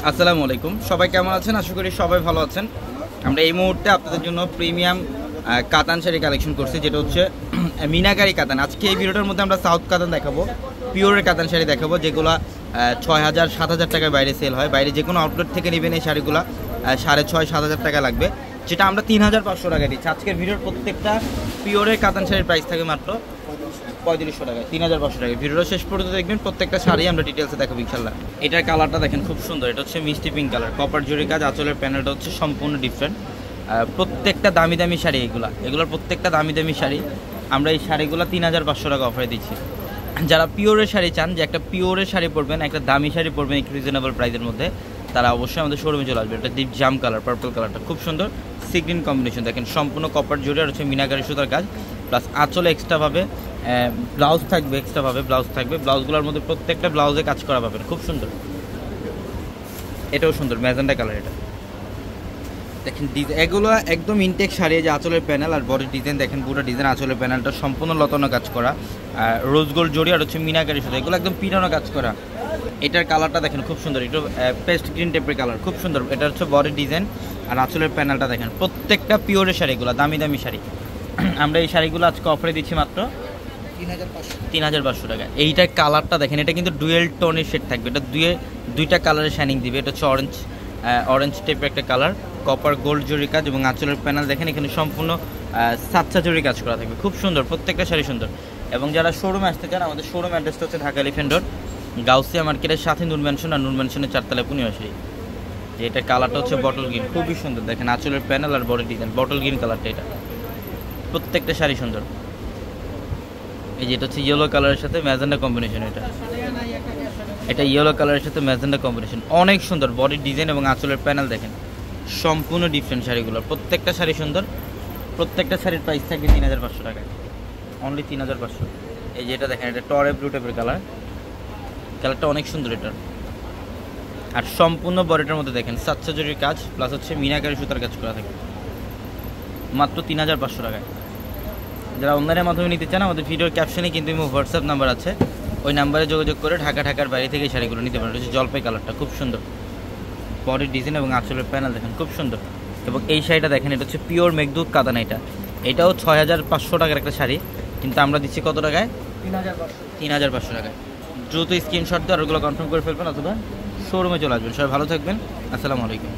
আসসালামু আলাইকুম, সবাই কেমন আছেন? আশা করি সবাই ভালো আছেন। আমরা এই মুহূর্তে আপনাদের জন্য প্রিমিয়াম কাতান শাড়ি কালেকশন করছি, যেটা হচ্ছে মিনাকারি কাতান। আজকে এই ভিডিওটার মধ্যে আমরা সাউথ কাতান দেখাবো, পিওরের কাতান শাড়ি দেখাবো, যেগুলো ৬,০০০-৭,০০০ টাকায় বাইরে সেল হয়। বাইরে যে কোনো আউটলেট থেকে নেবেন এই শাড়িগুলো ৬,৫০০-৭,০০০ টাকা লাগবে, যেটা আমরা ৩,৫০০ টাকায় দিচ্ছি। আজকের ভিডিওর প্রত্যেকটা পিওরের কাতান শাড়ির প্রাইস থাকে মাত্র ৩৫০০ টাকায়, ৩,৫০০ টাকায়। ভিডিওটা শেষ পর্যন্ত দেখবেন, প্রত্যেকটা শাড়ি আমরা ডিটেলসে দেখাবো ইনশাল্লাহ। এটার কালারটা দেখেন খুব সুন্দর, এটা হচ্ছে মিষ্টি পিঙ্ক কালার, কপার জরি কাজ, আঁচলের প্যানেলটা হচ্ছে সম্পূর্ণ ডিফারেন্ট। প্রত্যেকটা দামি দামি শাড়ি, এগুলোর প্রত্যেকটা দামি দামি শাড়ি। আমরা এই শাড়িগুলো ৩,৫০০ টাকা অফারে দিচ্ছি। যারা পিওরের শাড়ি চান, যে একটা পিওরের শাড়ি পরবেন, একটা দামি শাড়ি পরবেন একটু রিজনেবল প্রাইসের মধ্যে, তারা অবশ্যই আমাদের শোরুমে চলে আসবে। এটা ডিপ জাম কালার, পার্পল কালারটা খুব সুন্দর, সি গ্রিন কম্বিনেশন। দেখেন সম্পূর্ণ কপার জরি আর হচ্ছে মিনাকারি সুতার কাজ, প্লাস আঁচলে এক্সট্রাভাবে ব্লাউজ থাকবে, ব্লাউজ থাকবে। ব্লাউজগুলোর মধ্যে প্রত্যেকটা ব্লাউজে কাজ করা পাবেন, খুব সুন্দর। এটাও সুন্দর, ম্যাজেন্ডা কালার। এটা দেখেন এগুলো একদম ইনটেক শাড়ি, যে আঁচলের প্যানেল আর বডির ডিজাইন দেখেন, পুরো ডিজাইন আঁচলের প্যানেলটা সম্পূর্ণ লতানো কাজ করা, রোজ গোল্ড জড়ি আর হচ্ছে মিনাকারি সুতা, এগুলো একদম পিটানো কাজ করা। এটার কালারটা দেখেন খুব সুন্দর, একটু পেস্ট গ্রিন টাইপের কালার, খুব সুন্দর। এটা হচ্ছে বডির ডিজাইন আর আঁচলের প্যানেলটা দেখেন। প্রত্যেকটা পিওরের শাড়িগুলো, দামি দামি শাড়ি। আমরা এই শাড়িগুলো আজকে অফারে দিচ্ছি মাত্র ৩,৫০০ টাকা। এইটার কালারটা দেখেন, এটা কিন্তু ডুয়েল টোনের শেড থাকবে, এটা দুইটা কালারের শাইনিং দিবে। এটা হচ্ছে অরেঞ্জ টাইপের একটা কালার, কপার গোল্ড জরি কাজ এবং আঁচলের প্যানেল দেখেন এখানে সম্পূর্ণ সাচ্চা জরি কাজ করা থাকবে, খুব সুন্দর। প্রত্যেকটা শাড়ি সুন্দর। এবং যারা শোরুমে আসতে চান, আমাদের শোরুম অ্যাড্রেসটা হচ্ছে ঢাকা এলিফ্যান্ট রোড, গাউসিয়া মার্কেটের সাথে নূর ম্যানশন, আর নূর ম্যানশনের 4তলায় পুনিয়াশাড়ি। যে এটার কালারটা হচ্ছে বটল গ্রিন, খুবই সুন্দর। দেখেন আঁচলের প্যানেল আর বডি ডিজাইন, বটল গ্রিন কালারটা। এটা প্রত্যেকটা শাড়ি সুন্দর। এই যে এটা হচ্ছে ইয়েলো কালারের সাথে ম্যাজেন্ডা কম্বিনেশন। এটা ইয়েলো কালারের সাথে ম্যাজেন্ডা কম্বিনেশন, অনেক সুন্দর। বডির ডিজাইন এবং আঁচলের প্যানেল দেখেন, সম্পূর্ণ ডিফারেন্ট শাড়িগুলো। প্রত্যেকটা শাড়ি সুন্দর। প্রত্যেকটা শাড়ির প্রাইস থাকবে ৩,৫০০ টাকায়, অনলি ৩,৫০০। এই যে এটা দেখেন, এটা টরে ব্লু টাইপের কালারটা অনেক সুন্দর এটার। আর সম্পূর্ণ বডিটার মধ্যে দেখেন সাচ্চা জরির কাজ, প্লাস হচ্ছে মিনাকারি সুতার কাজ করা থাকে, মাত্র ৩,৫০০ টাকায়। যারা অনলাইনের মাধ্যমে নিতে চান, আমাদের ভিডিওর ক্যাপশনে কিন্তু হোয়াটসঅ্যাপ নাম্বার আছে, ওই নাম্বারে যোগাযোগ করে ঢাকার বাইরে থেকে শাড়িগুলো নিতে পারেন। এটা হচ্ছে জলপাই কালারটা, খুব সুন্দর। বডির ডিজাইন এবং আঁচলের প্যানেল দেখেন, খুব সুন্দর। এবং এই শাড়িটা দেখেন, এটা হচ্ছে পিওর মেঘদূত কাতান। এটাও ৬,৫০০ টাকার একটা শাড়ি, কিন্তু আমরা দিচ্ছি কত টাকায়? ৩,৫০০ টাকায়। দ্রুত স্ক্রিনশট দিয়ে আর ওগুলো কনফার্ম করে ফেলবেন, অথবা শোরুমে চলে আসবেন। সবাই ভালো থাকবেন, আসসালামু আলাইকুম।